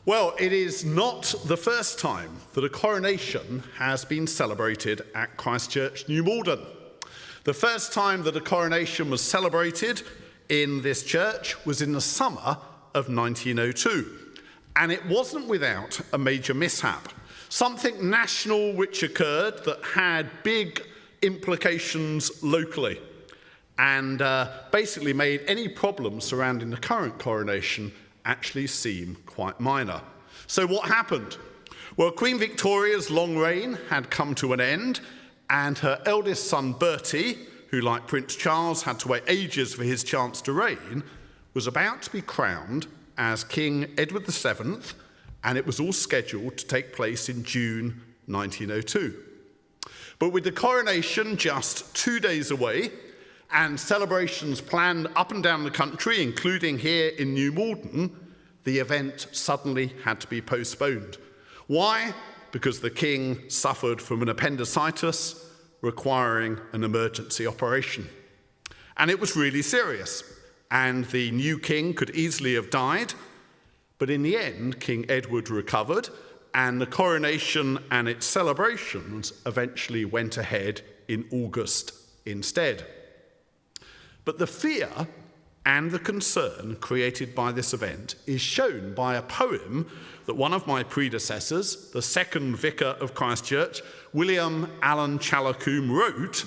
Well, it is not the first time that a coronation has been celebrated at Christ Church, New Malden. The first time that a coronation was celebrated in this church was in the summer of 1902. And it wasn't without a major mishap. Something national which occurred that had big implications locally and basically made any problems surrounding the current coronation actually seem quite minor. So what happened? Well, Queen Victoria's long reign had come to an end, and her eldest son Bertie, who like Prince Charles had to wait ages for his chance to reign, was about to be crowned as King Edward VII, and it was all scheduled to take place in June 1902. But with the coronation just 2 days away, and celebrations planned up and down the country, including here in New Malden, the event suddenly had to be postponed. Why? Because the king suffered from an appendicitis requiring an emergency operation. And it was really serious, and the new king could easily have died, but in the end, King Edward recovered, and the coronation and its celebrations eventually went ahead in August instead. But the fear and the concern created by this event is shown by a poem that one of my predecessors, the second vicar of Christ Church, William Allen Challacombe, wrote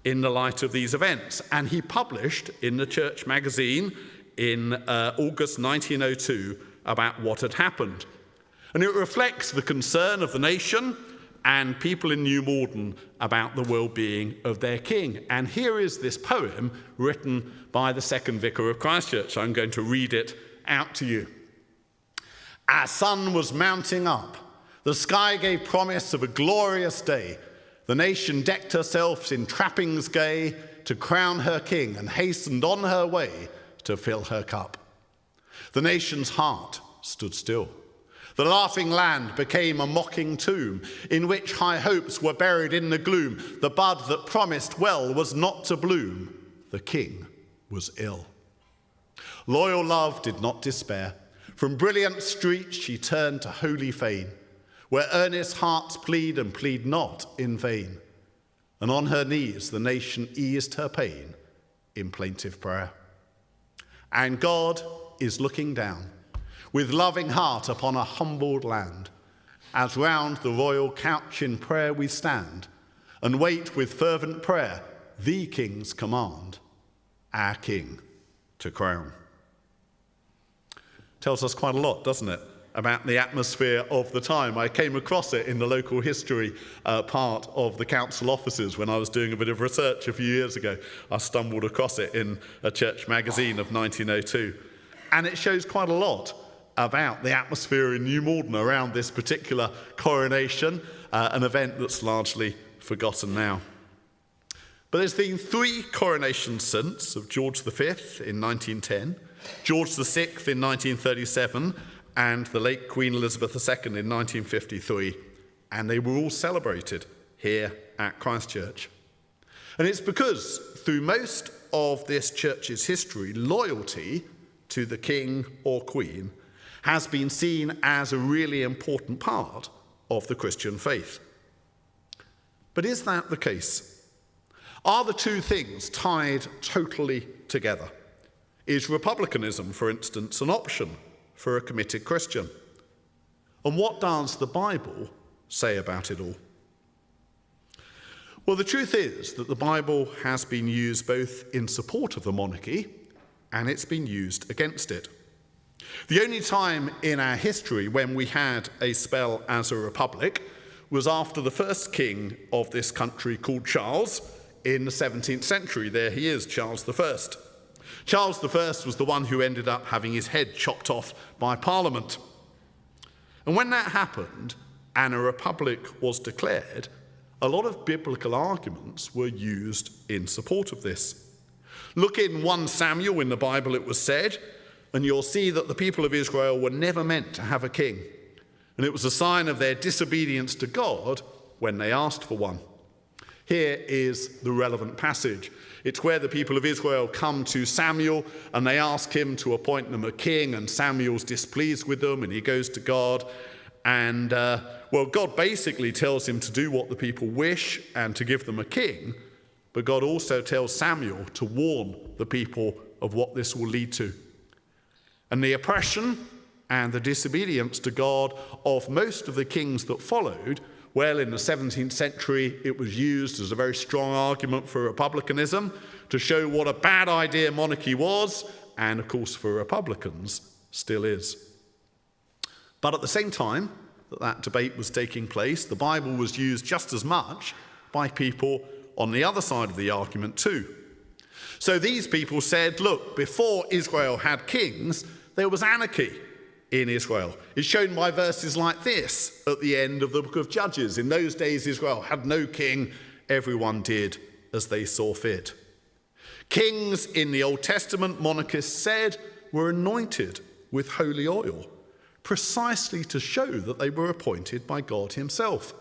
in the light of these events. And he published in the church magazine in August 1902 about what had happened. And it reflects the concern of the nation and people in New Malden about the well-being of their king. And here is this poem written by the second vicar of Christ Church. I'm going to read it out to you. Our sun was mounting up. The sky gave promise of a glorious day. The nation decked herself in trappings gay to crown her king and hastened on her way to fill her cup. The nation's heart stood still. The laughing land became a mocking tomb, in which high hopes were buried in the gloom. The bud that promised well was not to bloom. The king was ill. Loyal love did not despair. From brilliant streets she turned to holy fane, where earnest hearts plead and plead not in vain. And on her knees the nation eased her pain in plaintive prayer. And God is looking down with loving heart upon a humbled land, as round the royal couch in prayer we stand, and wait with fervent prayer the King's command, our King to crown. Tells us quite a lot, doesn't it, about the atmosphere of the time. I came across it in the local history part of the council offices when I was doing a bit of research a few years ago. I stumbled across it in a church magazine of 1902. And it shows quite a lot about the atmosphere in New Malden around this particular coronation, an event that's largely forgotten now. But there's been 3 coronations since, of George V in 1910, George VI in 1937, and the late Queen Elizabeth II in 1953, and they were all celebrated here at Christ Church. And it's because through most of this church's history, loyalty to the king or queen has been seen as a really important part of the Christian faith. But is that the case? Are the two things tied totally together? Is republicanism, for instance, an option for a committed Christian? And what does the Bible say about it all? Well, the truth is that the Bible has been used both in support of the monarchy and it's been used against it. The only time in our history when we had a spell as a republic was after the first king of this country, called Charles, in the 17th century. There he is, Charles I. Charles I was the one who ended up having his head chopped off by Parliament. And when that happened and a republic was declared, a lot of biblical arguments were used in support of this. Look in 1 Samuel in the Bible, it was said, and you'll see that the people of Israel were never meant to have a king. And it was a sign of their disobedience to God when they asked for one. Here is the relevant passage. It's where the people of Israel come to Samuel and they ask him to appoint them a king, and Samuel's displeased with them and he goes to God. And, God basically tells him to do what the people wish and to give them a king. But God also tells Samuel to warn the people of what this will lead to. And the oppression and the disobedience to God of most of the kings that followed, well, in the 17th century, it was used as a very strong argument for republicanism to show what a bad idea monarchy was, and of course for Republicans still is. But at the same time that debate was taking place, the Bible was used just as much by people on the other side of the argument too. So these people said, look, before Israel had kings, there was anarchy in Israel. It's shown by verses like this at the end of the book of Judges. In those days, Israel had no king. Everyone did as they saw fit. Kings in the Old Testament, monarchists said, were anointed with holy oil, precisely to show that they were appointed by God himself.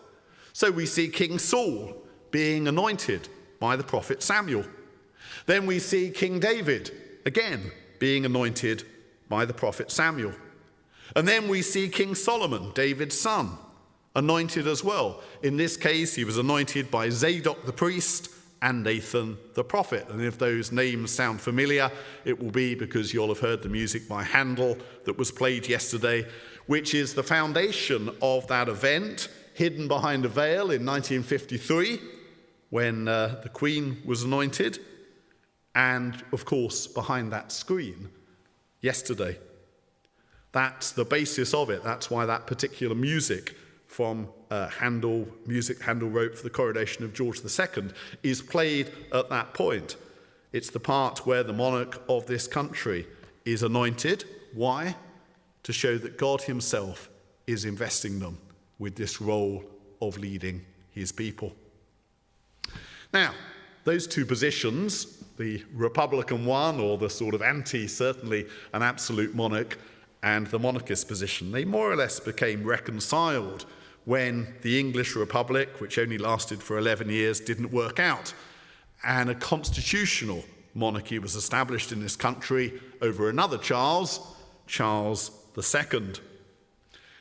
So we see King Saul being anointed by the prophet Samuel. Then we see King David, again, being anointed by the prophet Samuel. And then we see King Solomon, David's son, anointed as well. In this case, he was anointed by Zadok the priest and Nathan the prophet. And if those names sound familiar, it will be because you'll have heard the music by Handel that was played yesterday, which is the foundation of that event, hidden behind a veil in 1953, when the Queen was anointed, and, of course, behind that screen yesterday. That's the basis of it. That's why that particular music from Handel wrote for the coronation of George II, is played at that point. It's the part where the monarch of this country is anointed. Why? To show that God himself is investing them with this role of leading his people. Now, those two positions, the Republican one, or the sort of certainly an absolute monarch, and the monarchist position, they more or less became reconciled when the English Republic, which only lasted for 11 years, didn't work out. And a constitutional monarchy was established in this country over another Charles II.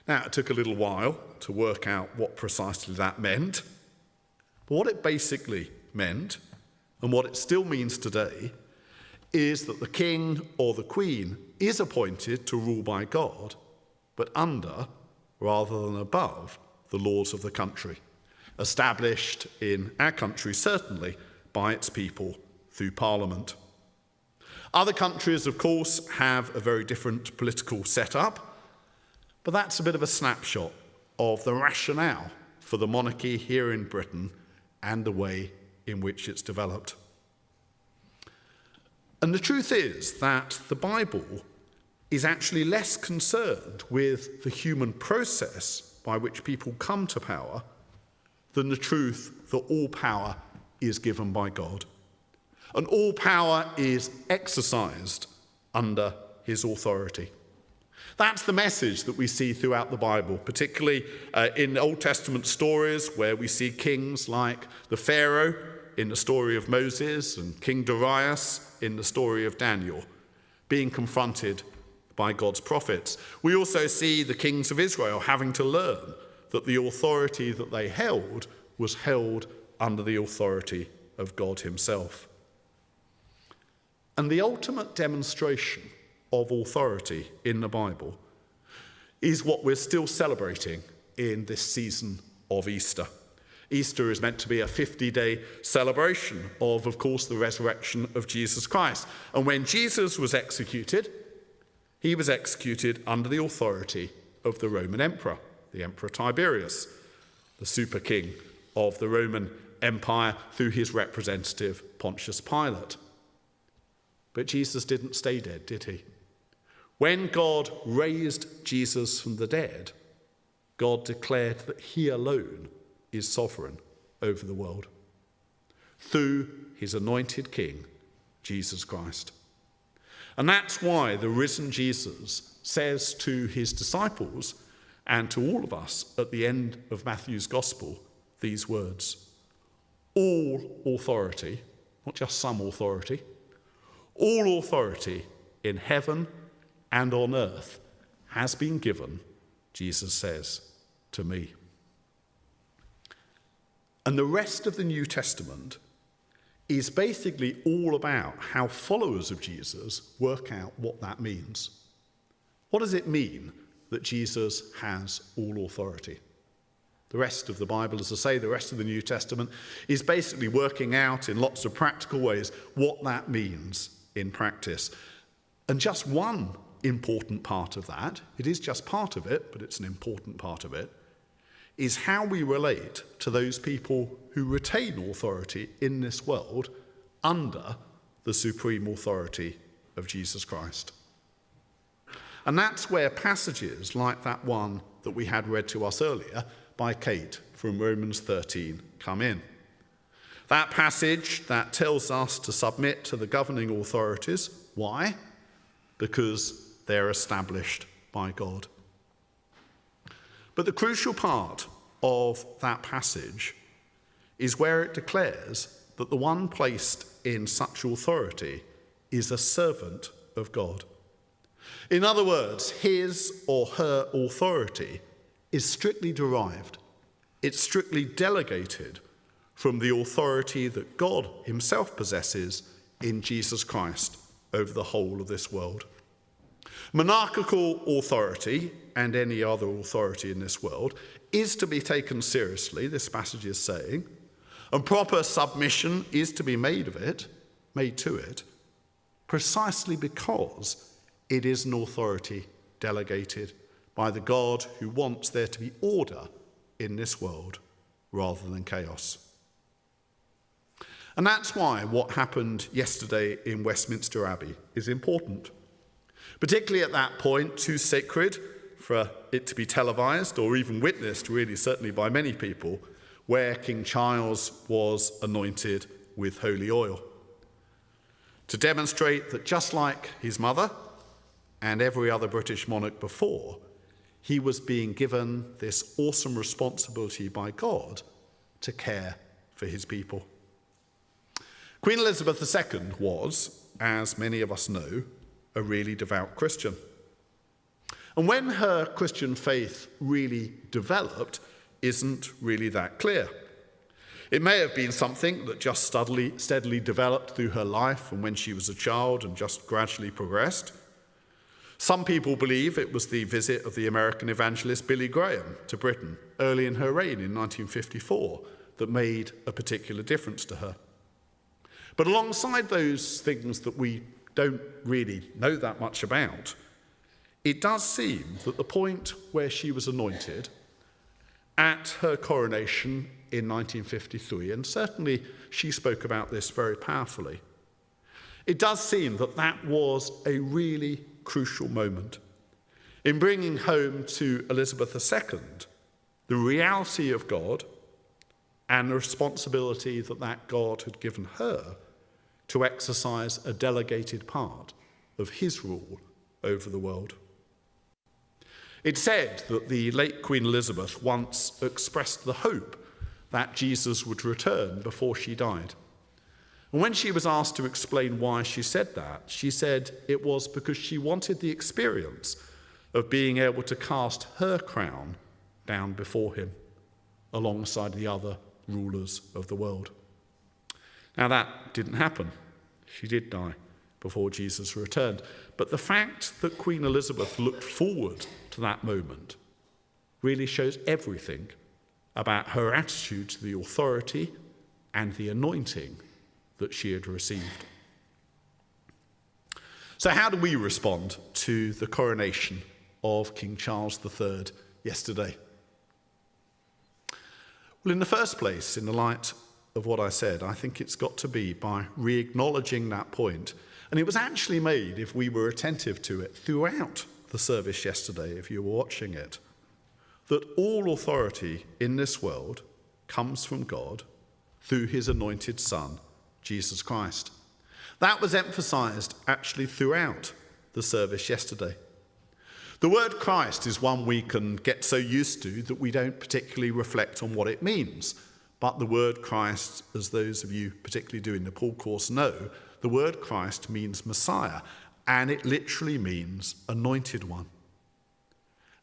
Now, it took a little while to work out what precisely that meant. But what it basically meant, and what it still means today, is that the king or the queen is appointed to rule by God, but under, rather than above, the laws of the country, established in our country, certainly, by its people through Parliament. Other countries, of course, have a very different political setup, but that's a bit of a snapshot of the rationale for the monarchy here in Britain and the way in which it's developed. And the truth is that the Bible is actually less concerned with the human process by which people come to power than the truth that all power is given by God. And all power is exercised under his authority. That's the message that we see throughout the Bible, particularly in Old Testament stories where we see kings like the Pharaoh in the story of Moses and King Darius in the story of Daniel being confronted by God's prophets. We also see the kings of Israel having to learn that the authority that they held was held under the authority of God himself. And the ultimate demonstration of authority in the Bible is what we're still celebrating in this season of Easter. Easter is meant to be a 50-day celebration of course, the resurrection of Jesus Christ. And when Jesus was executed, he was executed under the authority of the Roman emperor, the Emperor Tiberius, the super king of the Roman Empire through his representative Pontius Pilate. But Jesus didn't stay dead, did he? When God raised Jesus from the dead, God declared that he alone is sovereign over the world through his anointed King, Jesus Christ. And that's why the risen Jesus says to his disciples and to all of us at the end of Matthew's Gospel these words: all authority, not just some authority, all authority in heaven and on earth has been given, Jesus says, to me. And the rest of the New Testament is basically all about how followers of Jesus work out what that means. What does it mean that Jesus has all authority? The rest of the Bible, as I say, the rest of the New Testament is basically working out in lots of practical ways what that means in practice. And just one important part of that, it is just part of it, but it's an important part of it, is how we relate to those people who retain authority in this world under the supreme authority of Jesus Christ. And that's where passages like that one that we had read to us earlier by Kate from Romans 13 come in. That passage that tells us to submit to the governing authorities. Why? Because they're established by God. But the crucial part of that passage is where it declares that the one placed in such authority is a servant of God. In other words, his or her authority is strictly derived, it's strictly delegated from the authority that God himself possesses in Jesus Christ over the whole of this world. Monarchical authority, and any other authority in this world, is to be taken seriously, this passage is saying, and proper submission is to be made to it, precisely because it is an authority delegated by the God who wants there to be order in this world rather than chaos. And that's why what happened yesterday in Westminster Abbey is important. Particularly at that point, too sacred for it to be televised or even witnessed, really, certainly by many people, where King Charles was anointed with holy oil. To demonstrate that just like his mother and every other British monarch before, he was being given this awesome responsibility by God to care for his people. Queen Elizabeth II was, as many of us know, a really devout Christian. And when her Christian faith really developed isn't really that clear. It may have been something that just steadily developed through her life from when she was a child and just gradually progressed. Some people believe it was the visit of the American evangelist Billy Graham to Britain early in her reign in 1954 that made a particular difference to her. But alongside those things that we don't really know that much about, it does seem that the point where she was anointed at her coronation in 1953, and certainly she spoke about this very powerfully, it does seem that that was a really crucial moment in bringing home to Elizabeth II the reality of God and the responsibility that God had given her to exercise a delegated part of his rule over the world. It's said that the late Queen Elizabeth once expressed the hope that Jesus would return before she died. And when she was asked to explain why she said that, she said it was because she wanted the experience of being able to cast her crown down before him alongside the other rulers of the world. Now that didn't happen. She did die before Jesus returned. But the fact that Queen Elizabeth looked forward to that moment really shows everything about her attitude to the authority and the anointing that she had received. So how do we respond to the coronation of King Charles III yesterday? Well, in the first place, in the light of what I said, I think it's got to be by re-acknowledging that point. And it was actually made, if we were attentive to it, throughout the service yesterday, if you were watching it, that all authority in this world comes from God through his anointed Son, Jesus Christ. That was emphasized actually throughout the service yesterday. The word Christ is one we can get so used to that we don't particularly reflect on what it means. But the word Christ, as those of you particularly doing the Paul course know, the word Christ means Messiah, and it literally means anointed one.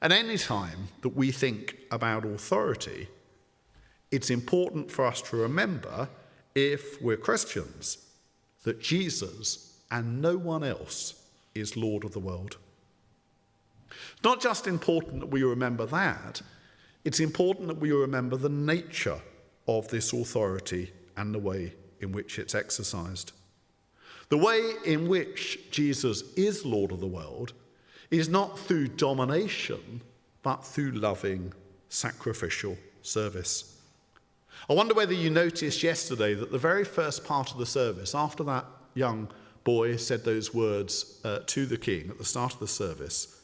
And any time that we think about authority, it's important for us to remember, if we're Christians, that Jesus and no one else is Lord of the world. It's not just important that we remember that, it's important that we remember the nature of this authority and the way in which it's exercised. The way in which Jesus is Lord of the world is not through domination, but through loving, sacrificial service. I wonder whether you noticed yesterday that the very first part of the service, after that young boy said those words to the king at the start of the service,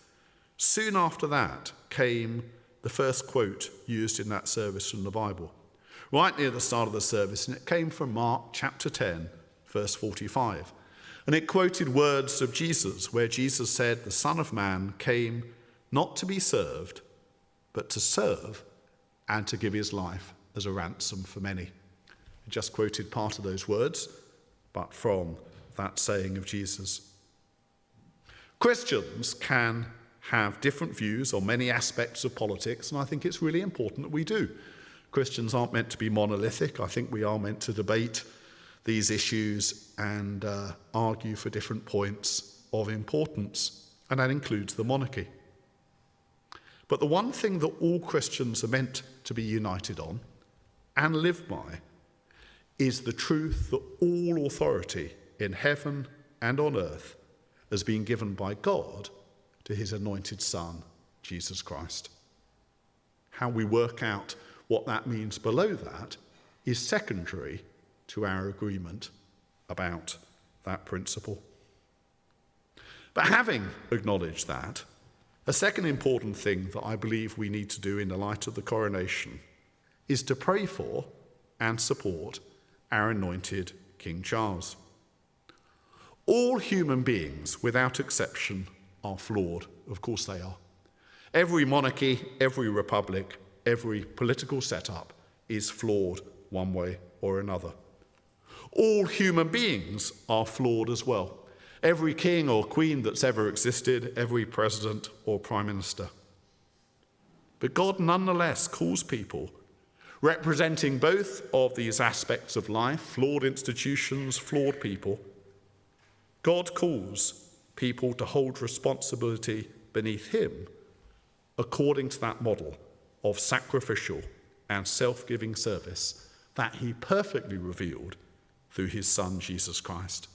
soon after that came the first quote used in that service from the Bible, right near the start of the service, and it came from Mark chapter 10, verse 45. And it quoted words of Jesus, where Jesus said, "The Son of Man came not to be served, but to serve and to give his life as a ransom for many." It just quoted part of those words, but from that saying of Jesus. Christians can have different views on many aspects of politics, and I think it's really important that we do. Christians aren't meant to be monolithic. I think we are meant to debate these issues and argue for different points of importance, and that includes the monarchy. But the one thing that all Christians are meant to be united on and live by is the truth that all authority in heaven and on earth has been given by God to his anointed Son, Jesus Christ. How we work out what that means below that is secondary to our agreement about that principle. But having acknowledged that, a second important thing that I believe we need to do in the light of the coronation is to pray for and support our anointed King Charles. All human beings, without exception, are flawed. Of course they are. Every monarchy, every republic, every political setup is flawed one way or another. All human beings are flawed as well. Every king or queen that's ever existed, every president or prime minister. But God nonetheless calls people, representing both of these aspects of life, flawed institutions, flawed people. God calls people to hold responsibility beneath him according to that model of sacrificial and self-giving service that he perfectly revealed through his Son, Jesus Christ.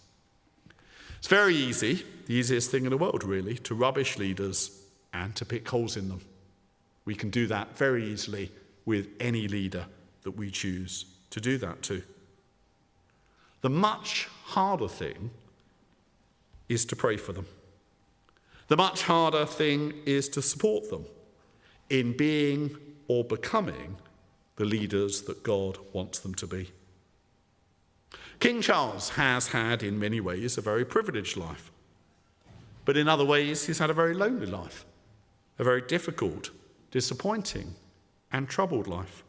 It's very easy, the easiest thing in the world really, to rubbish leaders and to pick holes in them. We can do that very easily with any leader that we choose to do that to. The much harder thing is to pray for them. The much harder thing is to support them in being or becoming the leaders that God wants them to be. King Charles has had, in many ways, a very privileged life. But in other ways, he's had a very lonely life, a very difficult, disappointing, and troubled life.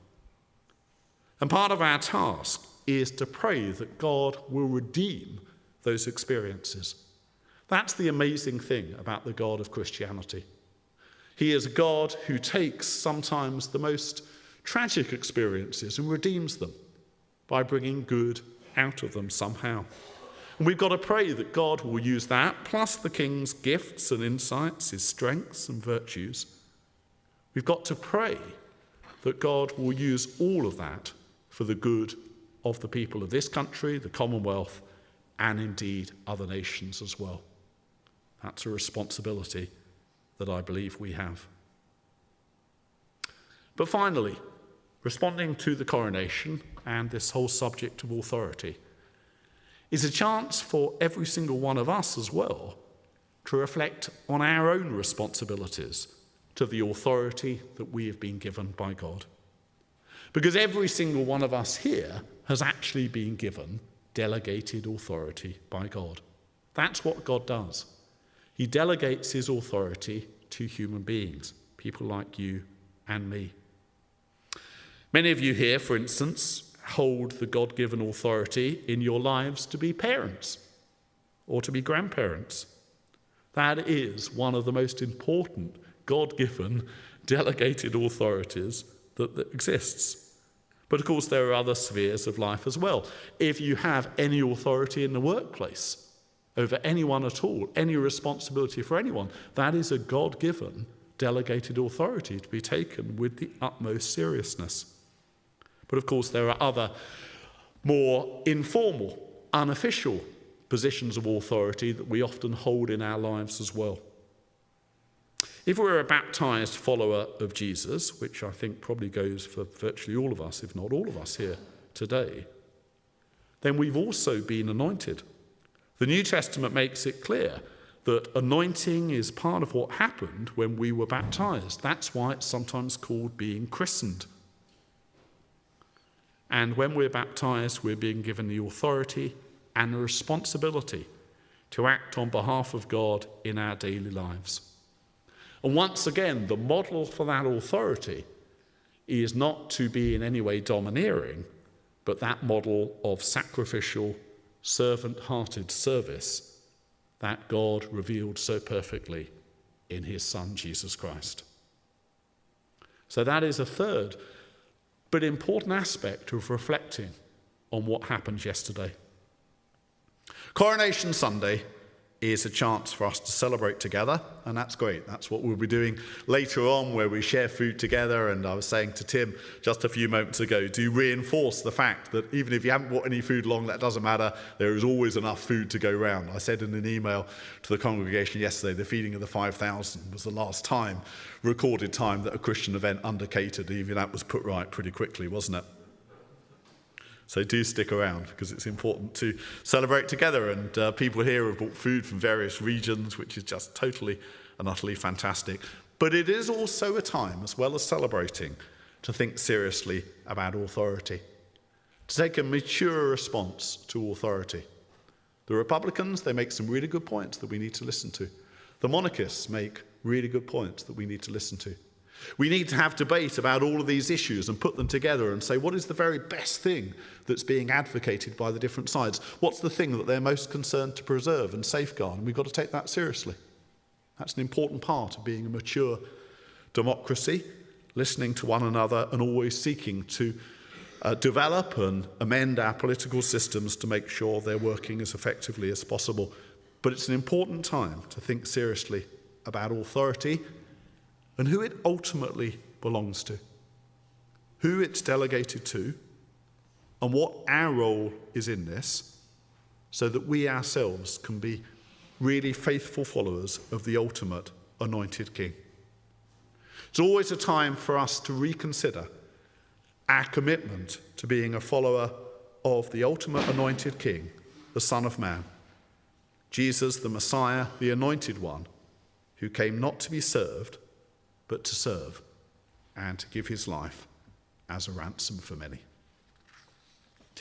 And part of our task is to pray that God will redeem those experiences. That's the amazing thing about the God of Christianity. He is a God who takes sometimes the most tragic experiences and redeems them by bringing good out of them somehow. And we've got to pray that God will use that, plus the king's gifts and insights, his strengths and virtues. We've got to pray that God will use all of that for the good of the people of this country, the Commonwealth, and indeed other nations as well. That's a responsibility that I believe we have. But finally, responding to the coronation and this whole subject of authority is a chance for every single one of us as well to reflect on our own responsibilities to the authority that we have been given by God. Because every single one of us here has actually been given delegated authority by God. That's what God does. He delegates his authority to human beings, people like you and me. Many of you here, for instance, hold the God-given authority in your lives to be parents or to be grandparents. That is one of the most important God-given delegated authorities that exists. But of course, there are other spheres of life as well. If you have any authority in the workplace over anyone at all, any responsibility for anyone, that is a God-given delegated authority to be taken with the utmost seriousness. But of course, there are other more informal, unofficial positions of authority that we often hold in our lives as well. If we're a baptized follower of Jesus, which I think probably goes for virtually all of us, if not all of us here today, then we've also been anointed. The New Testament makes it clear that anointing is part of what happened when we were baptized. That's why it's sometimes called being christened. And when we're baptized, we're being given the authority and the responsibility to act on behalf of God in our daily lives. And once again, the model for that authority is not to be in any way domineering, but that model of sacrificial, servant-hearted service that God revealed so perfectly in his Son, Jesus Christ. So that is a third but important aspect of reflecting on what happened yesterday. Coronation Sunday is a chance for us to celebrate together, and that's great. That's what we'll be doing later on, where we share food together. And I was saying to Tim just a few moments ago, do reinforce the fact that even if you haven't brought any food along, that doesn't matter. There is always enough food to go round. I said in an email to the congregation yesterday, the feeding of the 5,000 was the last recorded time that a Christian event undercatered. Even that was put right pretty quickly, wasn't it? So do stick around, because it's important to celebrate together. And people here have brought food from various regions, which is just totally and utterly fantastic. But it is also a time, as well as celebrating, to think seriously about authority, to take a mature response to authority. The Republicans, they make some really good points that we need to listen to. The monarchists make really good points that we need to listen to. We need to have debate about all of these issues and put them together and say, what is the very best thing that's being advocated by the different sides? What's the thing that they're most concerned to preserve and safeguard? And we've got to take that seriously. That's an important part of being a mature democracy, listening to one another and always seeking to develop and amend our political systems to make sure they're working as effectively as possible. But it's an important time to think seriously about authority and who it ultimately belongs to, who it's delegated to, and what our role is in this, so that we ourselves can be really faithful followers of the ultimate Anointed King. It's always a time for us to reconsider our commitment to being a follower of the ultimate Anointed King, the Son of Man, Jesus, the Messiah, the Anointed One, who came not to be served, but to serve and to give his life as a ransom for many.